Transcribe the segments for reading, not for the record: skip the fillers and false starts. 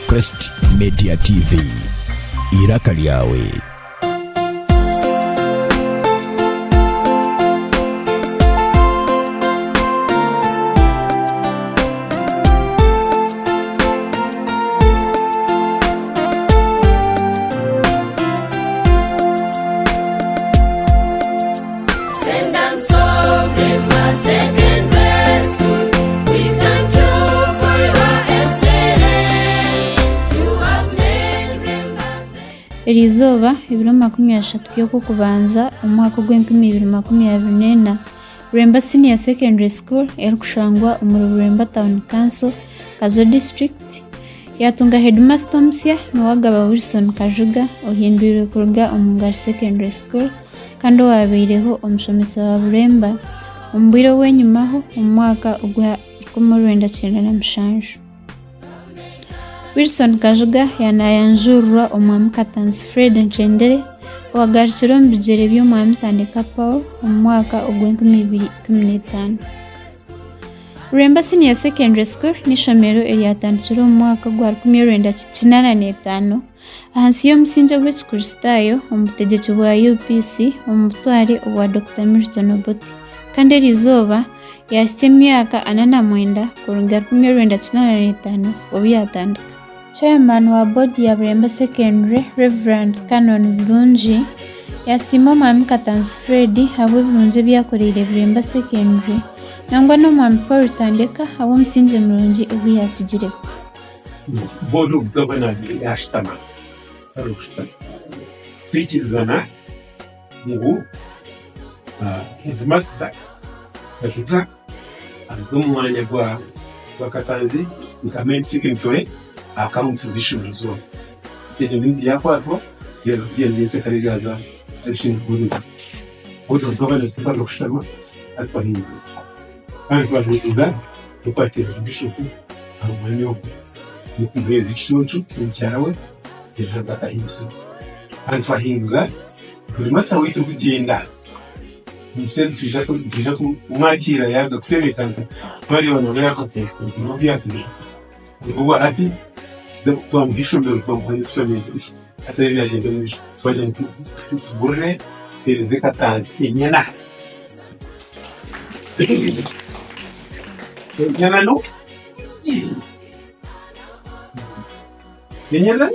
Crest Media TV iraka lyawe. Elizoba ibiro 30 byoko kubanza umwaka gw'2024 Buremba Senior Secondary School erikushangwa umuri Buremba Town Council Kazo District yatunga Headmaster Mutsya n'uwagaba Wilson Kajuga ohindurire kuruga Omungari Secondary School kandi wabireho omusomesa wa Buremba umbiro wenyumaho umwaka ugwa 1997. Wilson Kajuga yanayanjurwa omwami Katanzi Fred Nchendere wagarukira mu Bigyere by'omwami Tandeka Paul mu mwaka ogw'2015. Buremba Senior Secondary School n'ishomero eryatandikira mu mwaka gwa 1985 ahansi y'omusingi gw'ekikristayo omubutegeki bwa UPC omubutware obwa Dr. Milton Obote kandi Elizoba yasite emyaka 49 kuruga 1995 obyatandika. Chairman wa board ya Buremba Secondary Reverend Canon Bulungi yasima omwami Katanzi Fred habwe bulungi byakoreire Buremba Secondary nangwa n'omwami Paul Tandeka habwe omusingi mulungi ogweyakigire. Board of Governors yashitama sarushitama kwikirizana ngo headmaster Kajuga azomwanya gwa Katanzi ikamenye secondary accounts zishinzwe zone ndi yakwatwa yendetse karigaza section board of governors barushitama atwahinduza kandi twajuga tupatira bishopu amanyo n'ubwezi cy'ucu cyarawe yagaka imse kandi twahinduza buri masa witu kugenda umse tujja kumwakira yaga kufebeka twari bano yakote no vyatsi ubu ati twamwishombero twamwishomensi atari yagenda muri twajya tuburne tereze Katanzi inyana inyana no inyana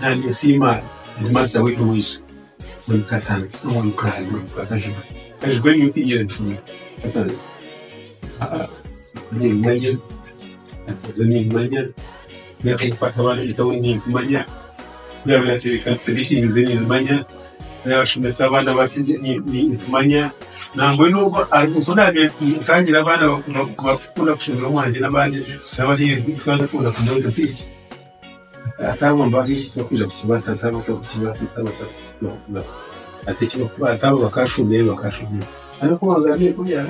nani sima master wetu wish muri Katanzi muri Kajuga ni Etungyiire ntumi Katanzi ni manya azani manya ya kupata wale itawini manya ya wale kansibiki ngizeni manya ya shumesa abana bakije ni manya nangwe nuko arikufuna kangira abana bakunda kushinga umwanje n'abandi n'abari twaza kunda kumuntu tiki atabo mbagi kuja kukibasa atabo kukibasa atabo ateki atabo bakashumye ariko bazanye kuya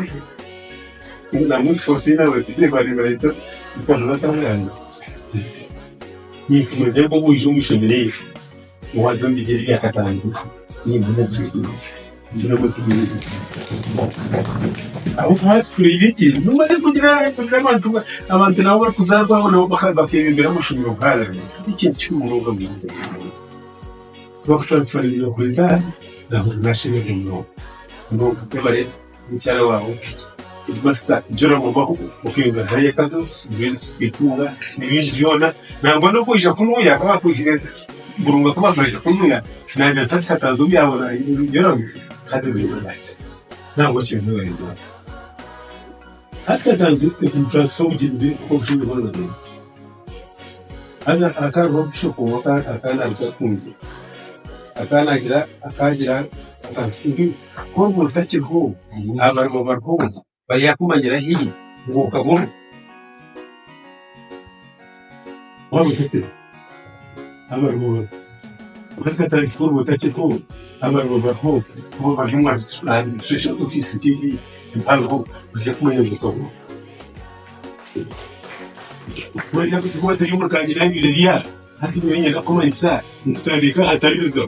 na muri fortina wetide bari kwa natangana ni kumeze ko buje umishemere wazo Bigyere ya Katanzi ni muzi aho twatwire iki numare kugira abantu nabo bakuzarwaho nabo bakebembera mushumiro bwara ikintu cy'umurongo mwinshi transfer yo kwita naho nashire ngo bare mucyara waho basta jora ngo bako ufinga hariya kazo bitunga n'ibindi byona nangwa no kwisha kumuya akaba kwishyira burunga kuba baje kumuya nanje Katanzi byabona yoro kati bibonetse ntabwo kintu wenda Katanzi transfer ugize ko byibona aza akarwo bishopo akana bitakunze akanagira akansingi ko mutakiho abarwo barho bayakumangira hii ngo kaburu waba utake abaruba bakata siporo utake ko abaruba ho bajumwa social office TV impalho bajya kumenya gukabo wajya kuzikwata y'umukanje n'ibiriya hati tumenyera ko manisa mutandika atariga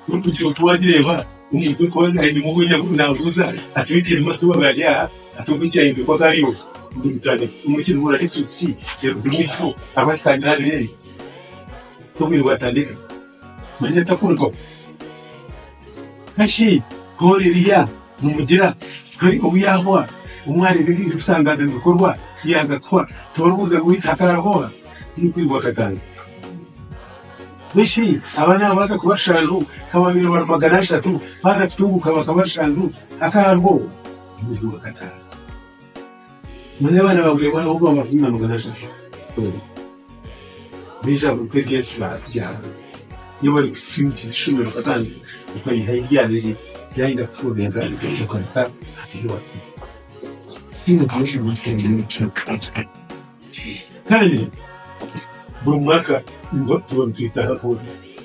kugira tuwagireba umuntu ko ari mu bunya nabuza atwitira masuba bajya atubukira indiko kariyo nditane umukino mura isuki y'umuntu abakanya rero tubiri watandika manje takuriko kashi hoririya mumugira kari ubuyahwa umwari biri gutangaza ibikorwa yaza kwa turubuze guhitakaraho ni kwirwa Katanzi Bishi abana baza kubashantu kababiro barmagana 3 baza kutunguka bakabashantu akarwo ni Katanzi mane bana bagure bana ugo amafina magana 3 Bija kwegesi bakya niba kimukizishimira Katanzi uko yihayiryane yainda kufuru yagari ukanta akiwa sino kushi mutende kandi buri mwaka ngo tubitwita hapo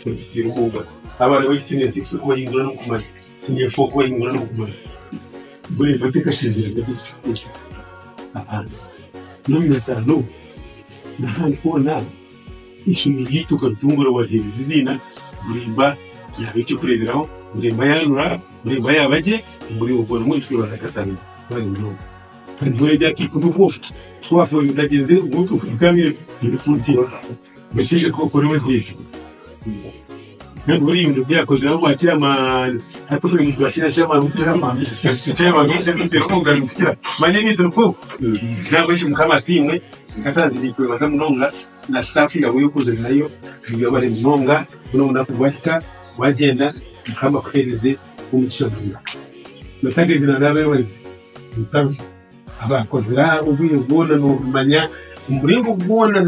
tutira umwuga abantu b'itsine 6 ko yingura no kumanya sinye 4 ko yingura no kumanya buri bateka shingiro ndabisi apana nomesa no na hankona ishuri yituka tungura wa hezina Buremba yabice kureberaho Buremba yanura Buremba yabaje muri ubona mwitwe barakatana bari no kandi buri daki kudufu twafu ndagenze umuntu kukamire ibifunziro Meshiye ko korewe hejuru kandi buri ibintu byakoze aho wakira atubure mu twakira cyama cyama kugarukira manye nitoko ntabwo kimukama simwe Katanzi nikwe baza munonga na staff yawe yokuze nayo biyo bari munonga no munakubwaka wagenda mukama kwereze umugishabuzi natageze na nabe wese mutabi abakozera ubuye bwona no manya umuringo bwona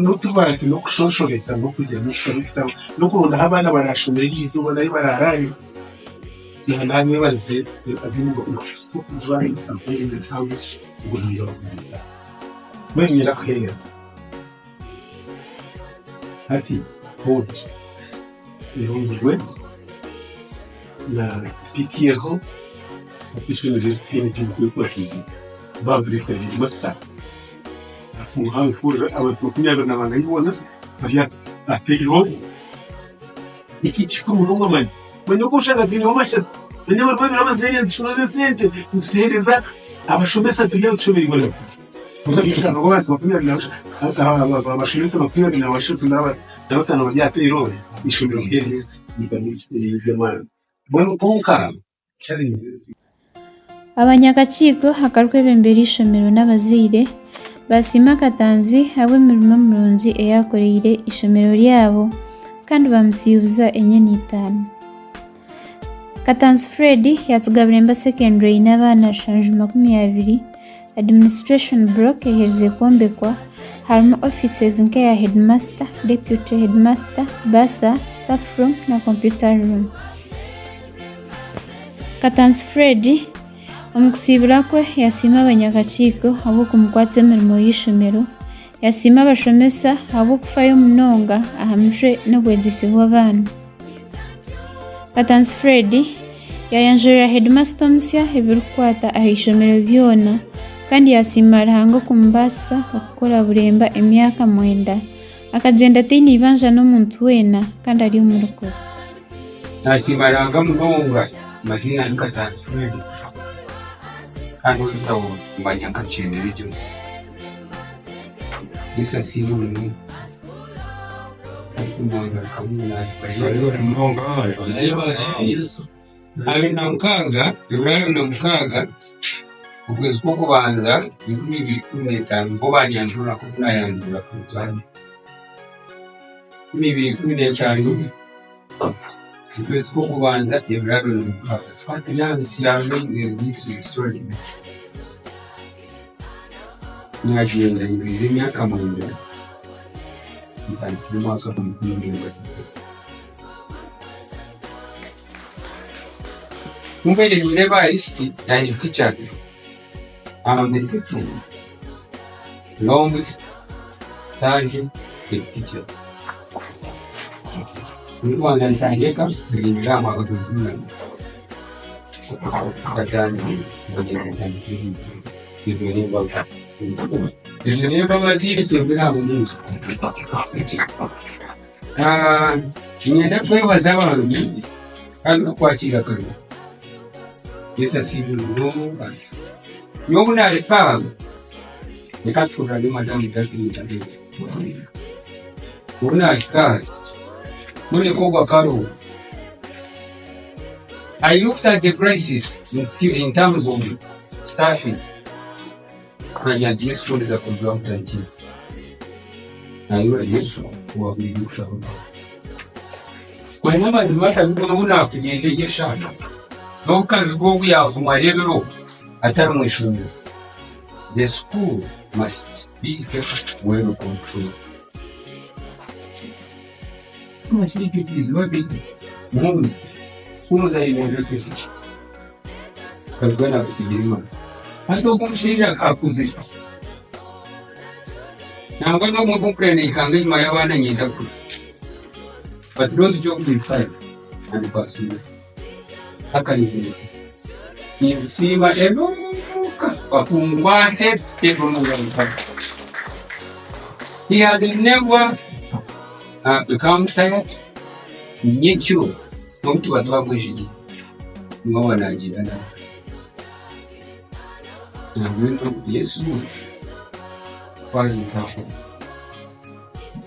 no tubati no kushoshoreka no kugenda no kubita no kurunda abana barashumira izuba nayo bararaye namwe barize abingo bari akwiriye ntawe uguhindura kuziza mwenyera kwera ati hoti irunzwe na pitiyeho apishimira ikintu cy'ukwifashisha babrika masa afunga fura abatukunyara nabanga yibona bya atiro iki chikumu ngomani mwenye kushaka tinyo masha mwenye barwaye ramazenya tshunaze sente usereza abashomesa tujya gushobora igolo Mukashaka ngo bose bakumira nasha abashomesa bakumira nabasha tunaba nabatana bya atiro ishobora kugenda nikamitsema bwana konka chari Abanyagaciro hakarwebembera ishomero n'abazire basima Katanzi abemirimo murunzi eyakoreire ishomero ryabo kandi bamusiyuza enye n'itanu Katanzi Fred yatuga Buremba secondary n'abana 20 administration block ehereze kombekwa harimo offices nke ya headmaster, deputy headmaster, basa, staff room na computer room. Katanzi Fred omukusibira kwe yasima abanyagaciro abo kumukwatse emirimo y'ishomero yasima abashomesa abo kufayo munonga ahamuje n'obwegesi bw'abaana Katanzi Fred yayanjurira headmaster Mutsya ebirukwata ahishomero byona kandi yasima Ruhango kumbasa okukora Buremba emyaka 9 akagenda tini ibanja n'omuntu wena kandi ari mu rukoro nasima Ruhango munonga mahina Katanzi Fred kandi utawo mbanyanga chendere cyose isa sinuni kumanga kamuna bari munonga ari namkaga ukwezi ko kubanza 2015 ko banyanjura ko nayanjura ku cyane 2015 ukwezi ko kubanza Ibrahim fati yanzi sirambe ngisi story nyagenda ngiri myaka mwenda kandi mwaka kumukunda Mumbere nireba isti yani teacher the second long stage teacher. Nilikuwa nitaandika nilingama kwa kujua. Katanzi niliomba mazidi sio mungu. Nienda kwa zawa mimi alikuachia kama yesa sibu mungu yona alipaa nikatura ni madam tatu una alikaa mwenye kwa karo. I looked at the prices in terms of staffing. Na jinsi tu za kujua mtaji. Na yule Yesu wa kujulisha huko. Kwa nini mata kuna kujiendeleza? Loka zigogo ya kumarelo atari mwishuni. The school must be kept well controlled. Kama shiriki hizo Mungu kuza inaelekea kwa kusigirima hata kumshinda kakuzi na ngono mungu krene kangi maya wana nyenda ku but don't joke with time and pass haka ni sima eluka kwa kungwa hete mungu mpaka he has never become tired nyecho mtu watoa mwishiji mwa anajidana na mwendo Yesu kwa nitafo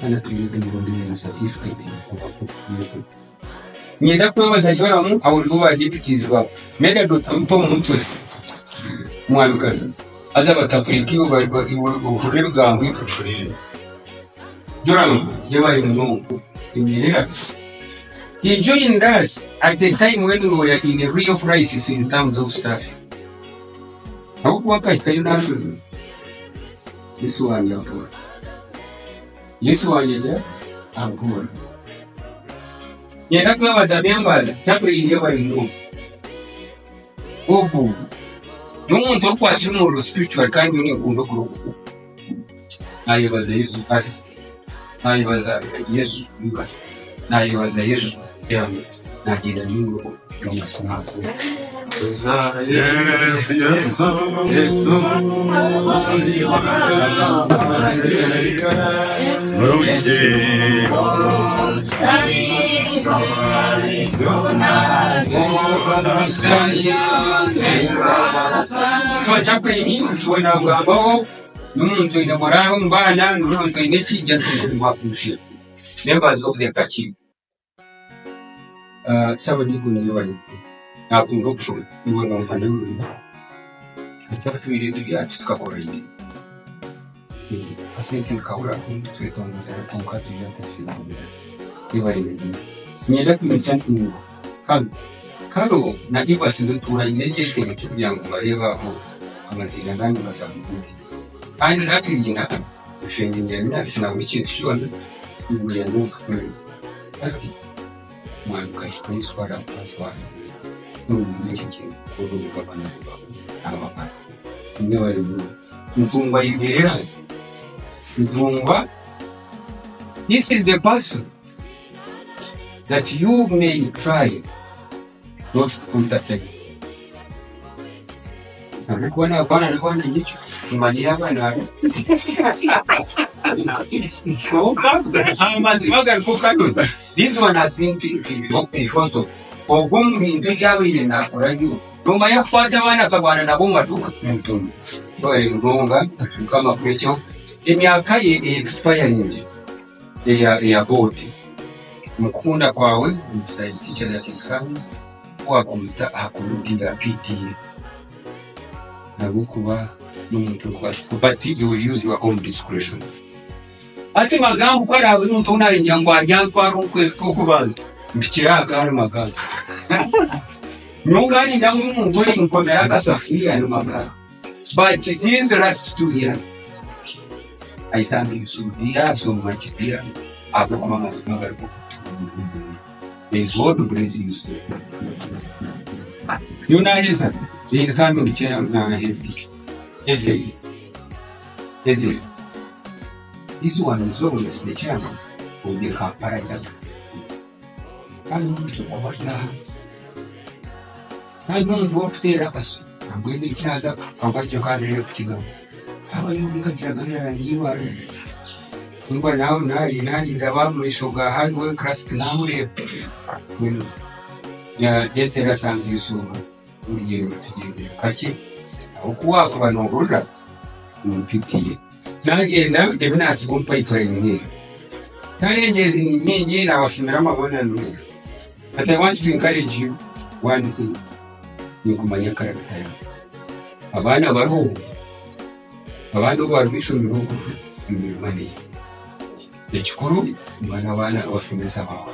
ana tulipe ngondini na certificate kwa kufuata nienda kwa wazajora mu au lugha deputies wao meda do tampo mtu mwalukaza aza bataprikiwa ba ufurebe gangu ifurebe jora yewa ino imira. He joined us at a time when we were in a real crisis in terms of staff. How workers can you not do? This one, you're poor. This one, you're there. I'm poor. You're not going to remember. Tapri, you're in room. Oh, boo. No one talk about tomorrow spiritual kind of you. I was a Jesus. I was a Jesus. I was a Jesus. Na jina Mungu kama sana. Yes. Members of the Kachi. Sawa niko ni wale nakumbuka niwe na mpango katika tuile tulia tukakora hivi asante kaura tulitonga kwa tulia tafsiri iwa ile nienda kumchantu kalo na iwa sindo tura ineje tena yangu bareva hapo kama sina ndani na sababu aina lakini ina ushenye nyanya sina wichi shua ni ya nuku ati mwaluka shikwa paswa n'umujyi kuri gabana abapana niwe wari mutumba yibera mutumba. This is the person that you may try not to contact. Alikuwa na bwana nicho imani yaba na this one has been photo for whom we integrate na radio noma ya kwata wana kabana na bomba tu mtu kwa ngonga kama kwecho emyaka ye expire nje ya body mkunda kwawe mstyle teacher that is coming kwa kumta akurudia PTA na gukuba n'umuntu kwa but you will use your own discretion. Ati magambo kwa rawe n'umuntu unayenja ngo ajyantwa runkwe kubanza mbikiraga ari magambo nungani ndamu umugore inkomera gasafiriya no magambo but these last 2 years I thank you so much dear abo kama masimagara ko may God bless you so yuna hisa ni kama mchana na healthy ezi this one is always the chairman will be Kampala. I don't go up there. I'm going to tell up about your career to go. How are you going to get and you are? You are now in the one sugar hard work crust now. Yeah, yes, I found you so. Kachi, walk on over. Pity. Now, even as one paper in here. Tiny is in me, I was in Rama 1 and me. But I want to encourage you one thing. You come on your character. Havana Baru. Havana Barbishon and money. The Chukuru, Manavana or from the Sabah.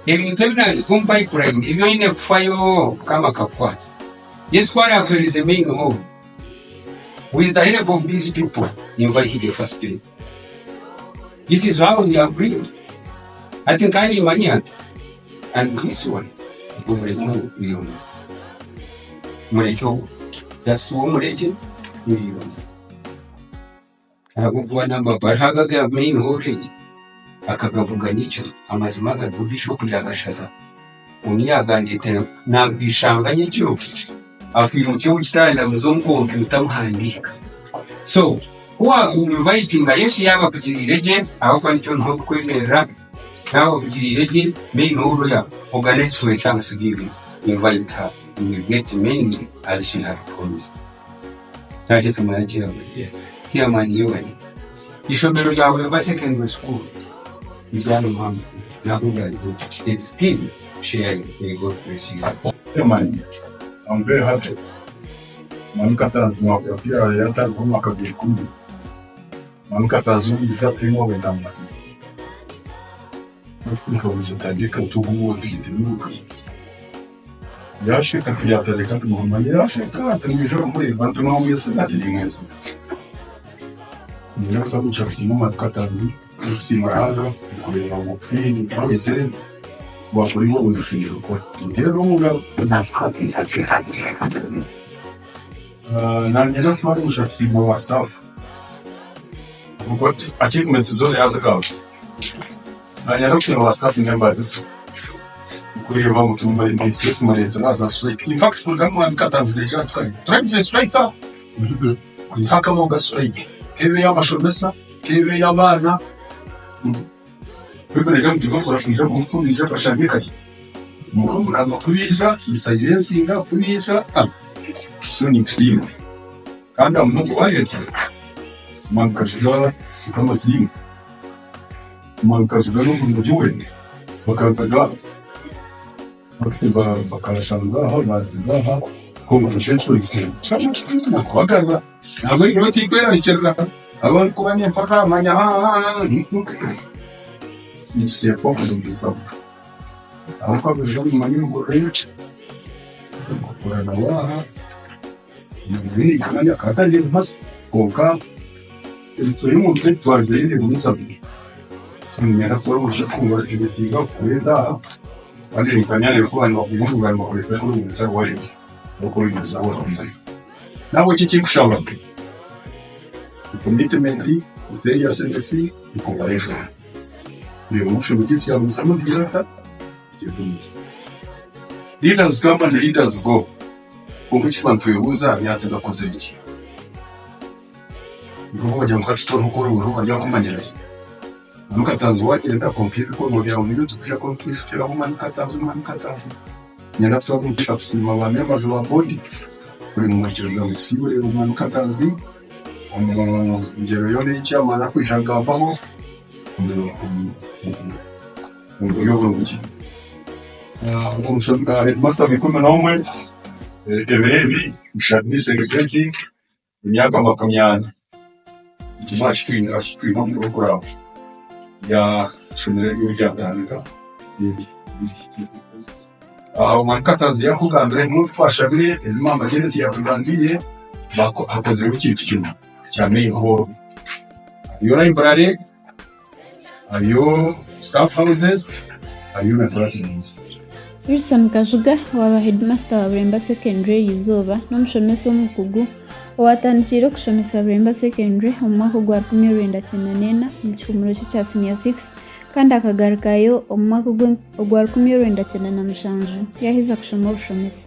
If you tell us, come by praying, if you're in a fire, come a kapwat. Yes, what is the main home. With the help of these people, invited the first day. This is how we agree. I think I am money and this one. That's one region. I hope one number, but how the main whole akagavuganicho amazimaga dubisho kuyagashaza umyagandite nambishanganyicyo akwirutse ukitanda muzonko utamuhandika. So who are inviting Yesu yaba kugirire aho kwandicyo nko kwemera naho kugirire main whole ya organize for Thanksgiving. Invite her, you will get many as she had promised. That is my job. Yes. Here man you and ishobero yawe ba secondary school. It's him sharing a good bless you. Yeah, man. I'm very happy. Katanzi mwaka pia yata kuma kabikundi. Katanzi bizati mwe ndamna. Nkuzi tandika tuguwo tindinuka. Yashika kuyateleka Muhammad yashika tumisho muri bantu no mwese ati Ndio sababu cha kusimama Katanzi. Simaraga, kureba umupira, abese bakuriho udushingiro ko. Rero muga nanyera twari gushakisima wa staff. Kuko achievements zose yazagaho. Nanyera kwa staff members. Kureba mutumba ndise tumaretse naza strike. In fact, programu Katanzi deja twari. Twari strike. Haka mo strike. Kebe y'amashomesa, kebe y'abana. Wewe ndio mtu kurafisha kumkulisha kwa shambika. Mungu anakulisha, isayensinga kulisha. So ni kusima. Kanda Mungu wayete. Mankashira kama simu. Mankashira n'umujwe. Bakazaga. Bakashanga aho bazigaha. Kongo chenso isema. Chama kwagara. Ntabwo ari roti kwera icyera. Abantu kubanye mpaka manya Mutsya kwa kuzungisa. Aho bijo manyu ngorecho. Kwa na waha. Ni kanya Katanzi mas konka. Turi mu twitwaze iri musabi. Somera kwa ushakungora ibitiga kwenda. Wale kanyale kwa no kuvuga ngo kwenda ko umutari wari. Uko biza wari. Nabo kiki kushaba. Commitment, seriousness, e cooperation. Eu não chamo disso, eu não chamo de direta. Leaders come and leaders go. Como que quando eu usa, eu acho que coisa aqui. Não vou adiantar que estou no coro, não vou adiantar como maneira. Nunca Katanzi wagenda compete com o modelo minuto já compete tirar uma Katanzi. Nyina tuwa mpisha kusima wa members wa body. Kuri mwacheza msiwe uma Katanzi. Ngero yone icyamana kwishagambaho umuyoboro muki umushaka headmaster bikome nomwe eberebi ushaka secretary imyaka 20 ikimashi ashikira mu gukora ya shunere y'uryatandika Katanzi yakugambira mu twashabire imama gereti yatugandiye bako akoze ikintu kimwe cyane ho yo library ayo staff houses ayo na classrooms. Wilson Kajuga waba headmaster wa Buremba secondary Izuba n'umushomesi w'umukugu owatandikire okushomesa Buremba Secondary omu mwaka gwa 1994 mu kihuumuro kye kya Senior 6 kandi akagarukayo omu mwaka gwa 1997 yahiza kushoma obushomesa.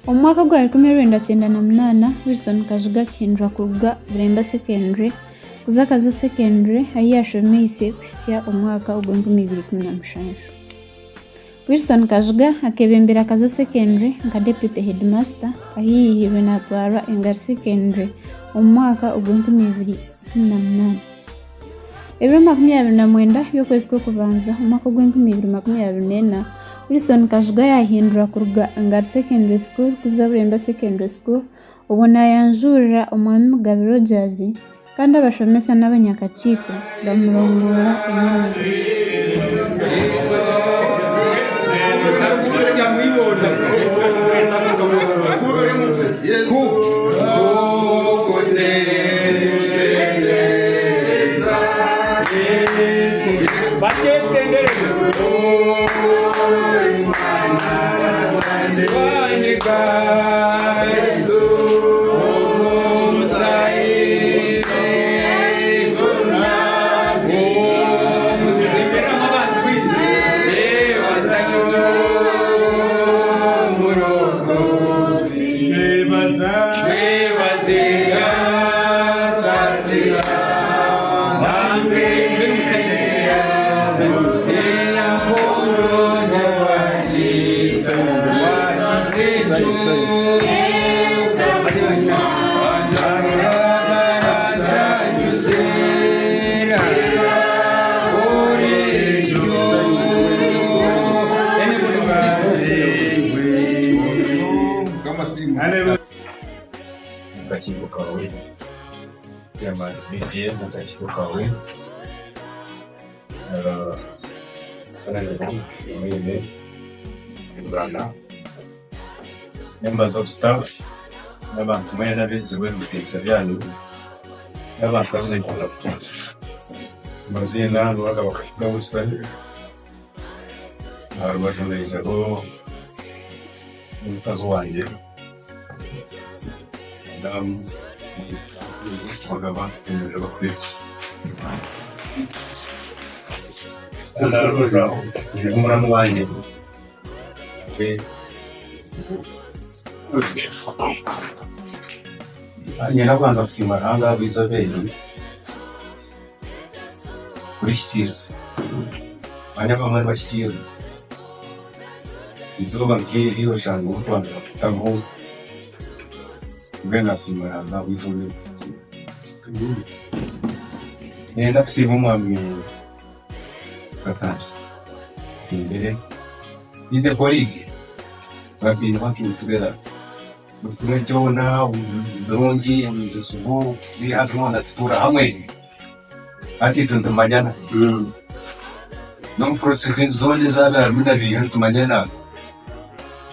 Omu mwaka gwa 1998 Wilson Kajuga akihindura kuruga Buremba Secondary kuza Kazo Secondary ahi yashomeise kuhisa omu mwaka gwa 2017. Wilson Kajuga akebembera Kazo Secondary nka Deputy Headmaster ahi yihirwe natwara Engari Secondary omu mwaka gwa 2018. Ebiro 29 by'okwezi kw'okubanza omu mwaka gwa 2024 Wilson Kajuga yahindura kuruga Engari Secondary School kuza Buremba Secondary School obwo nayanjurira omwami Mugabe Rogers kandi abashomesa n'abanyakakiiko bamurongora enyamazima. Bigyere n'akakiiko kawe mwine Uganda members of staff n'abantu mwene abeeziibwe mu biteeso byanyu n'abantu ab'enkola amazina lwaga bakashuka busani rwatuleireho omukazi wange wagaba emererwa kwe ndarururaho omulamu wange ngenda kubanza kusiima Ruhanga Bwizaberi kuri Kitiizi banya bamwe bakitiizi izuba nk'iri oshanga okutwalira kutamu mbena siima Ruhanga Bwizaberi ngenda kusiima omwami Katanzi imbere ize colleague babiri working together tumekiona bulungi omusubu biri hatuona tutura hamwe ati tuntumanyana no process zone zabe armina biri tumanyana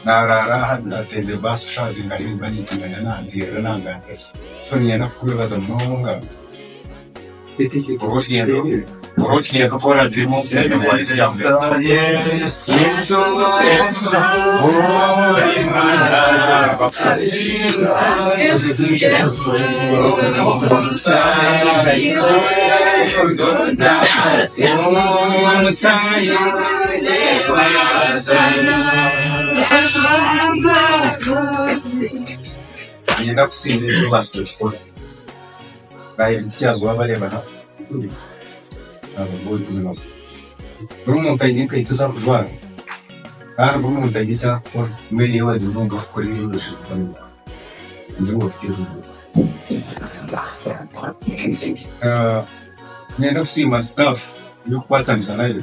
narara atende basu shazi ngari bani tumanyana ndira nanga so nyena kubaza munga Orochiye kapora drimo mwalize jambe yes yesu ori mana bapsatina yesu sai dona sai Yenda kusinda basi baye ntiazwa barebana boy kumeno umuntu ayinka ituza kujwara kandi umuntu ayita ko meri yawe ndumva ko ari ibintu ndumva nenda kusima staff yo kwatanisa nayo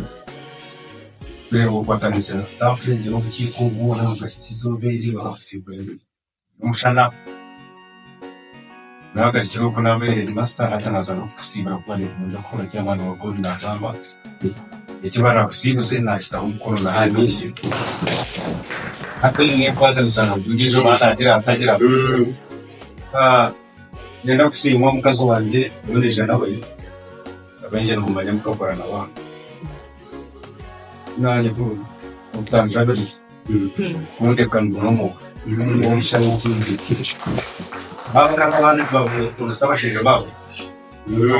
leo kwatanisa staff ndio kikubwa na kasizo beri bakasibwe umushana naga kiro kuna mbere master atanaza no kusibira kwa leo nza kora cyangwa no gol na zamba ikibara kusibuze na kita umukono na hamishi akili kwatanisa ngizo matagira atagira nenda kusimwa mukazo wanjye noneje nawe abenje no manya mukakora na wa nanye ko utanje abirisi kunde kan bono mo mo shalo Baba kasabane babo tunastabashije babo.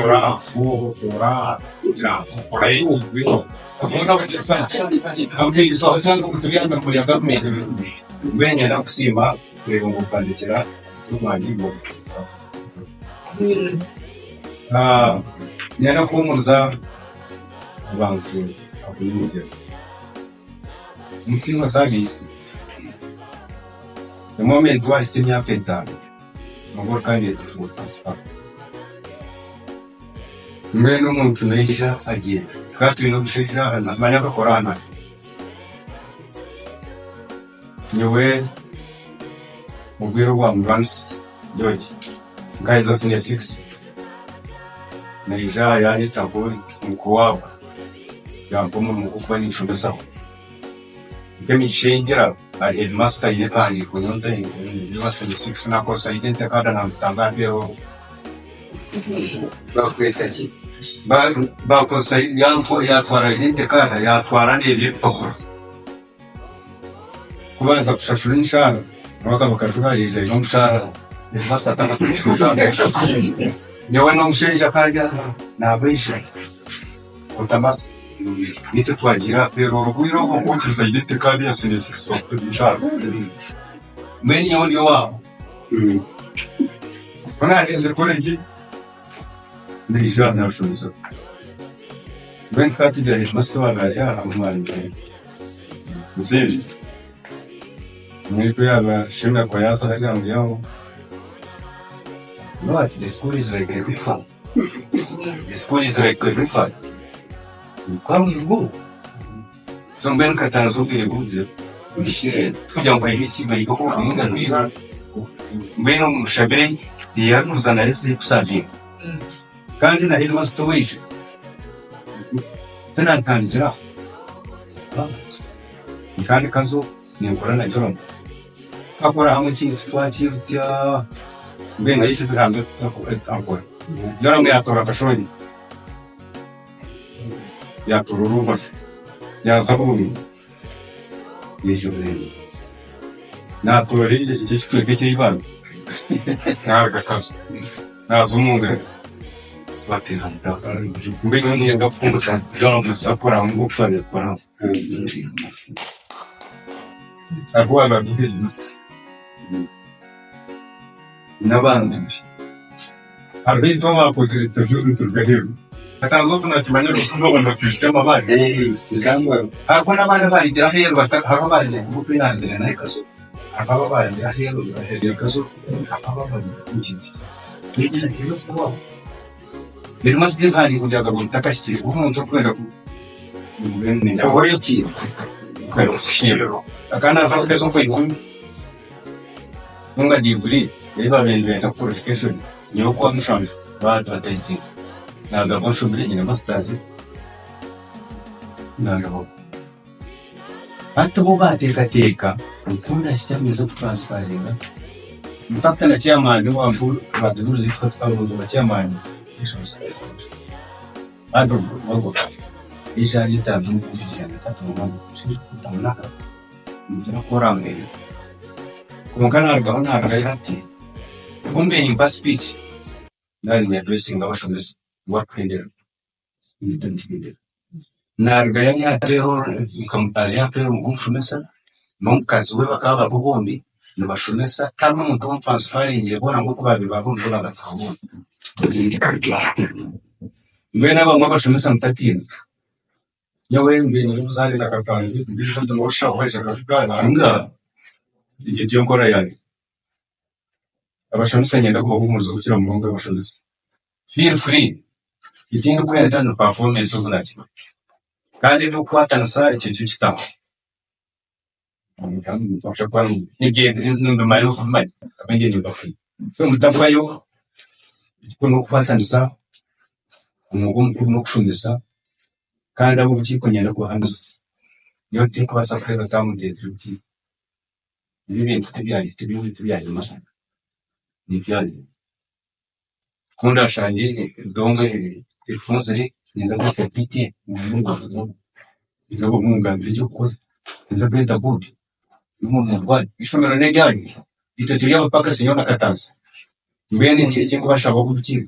Ora fogo, ora, já, por aí, viu? Agora vai pensar. Alguém só já não poderia me apoiar government. Venha lá por cima, pegam o plano de tirar, tudo ali, bom. Nena como usar o banco, a polícia. Não se não sabe isso. No momento, vai ser minha afetada. Não vou cair de fogo, tá? Mbere umuntu naisha agiye twatuye no gushikira amanyaka korana nyewe mubwiro rwa muransi George guys of senior 6 naija yani tabo mkuwa yampomo mukukwa ni shumesa kemi shengera ari headmaster ile kandi kunyonta ni wa senior 6 na kosa idente kada na mtangapeo bakwetachi bakosa yatwara idente kada yatwara n'ibipapuro kubanza gushashura inshara abaka bakashurarije no mushara basatana kushura yewe no mushinja kajya nabisha utamasi nito twagira pero rugwiro kukiza idente kada ya senior 6 bakishara meni yoni wao Ona heze kolegi Nijana na shumisa. Ben kati da headmaster wala ya umwalimu. Mzee. Mwipe aba shema kwa yasa hali yao. No, the school is like a river. The school is like a river. Come you go. So ben Katanzi ukiri buze. Bishire tujya ngo ibiti bari ko amuga river. Beno mushabere yakuzana yese kusavira. Kandi na headmaster wishe tanatangira kandi kazo nikorana joro kakora hamwe kintu twakirutya mbenga yishe bihambe akora joro mwe atora kashoni ya tururuma ya sabuni yishuri na tori ikichwe cy'ibana ntabwo kazo nazumunga batihanda mbere ni ngafunga joro musapora ngukwane kwa agwa baduhimus n'abandi arbizo bakoze interviews turgahero Katanzi tunakimanya rusumba bana twite amabari ndangwa ariko n'abana barigira hero bataka bari gupinandira na ikaso akaba barigira hero ikaso akaba bari kujiji ni rusumba Biri mazde hari kujaga gutakashikira umuntu kwenda ku ngene ndabore ki kwero shiro akana za kutezo kwa ikumi nunga diguri eba bende na qualification nyo kwa mshambi ba advertising na gabo shubiri ina masters na gabo atubo ba teka ukunda shitamizo transferinga mfakta na chairman wa mpulu baduruzi kwa tkabuzo chairman Ado wago isha lita du official tatu mwangu kutamnaka mtana korambe kumkana argaona argayati kumbe ni bus speech ndani ya dressing abashomesa work handler nitandikide na argayani atero mkamtali atero mgushomesa mumkazi we bakaba bombi nabashomesa kama muntu transferring yebona ngo kubabi babundi bagatsaho Mbena bamwe bashomesa mtatini yawe mbene uzali na Katanzi ndiko ndosha waje kafika nga igihe nkora yani abashomesa nyenda ko bagumuza gukira mu ngo abashomesa feel free ikindi kwenda no performance uzunaki kandi no kwatana sa ikintu kitamo kandi mutosha kwa ngiye ndo mayo fumai kabenge ni bafi so mutafayo kuno kwatana umugo mukuru no kushumisa kandi abo bukiko nyenda guhanza niyo tiko basafreza tamugenzi uki ibintu tibyaye masa ni byari kunda shanje donge ifunze niza ko piti mu ngabo mungambire cyo ko niza beta budi umuntu mugwani ishomero ne ryari ito turiya paka sinyona Katanzi mbene ni iki kubashaka kubukira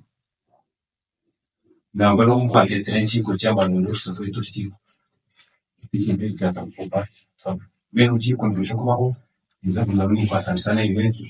ntabwo no kwanditse n'ikiko cy'abantu bose twito kiko ikintu cyatakuba mbene ukikundisha kubaho inzego na rumwe kwatanisa na ibintu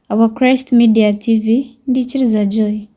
Our Christ Media TV ndikiriza Joy.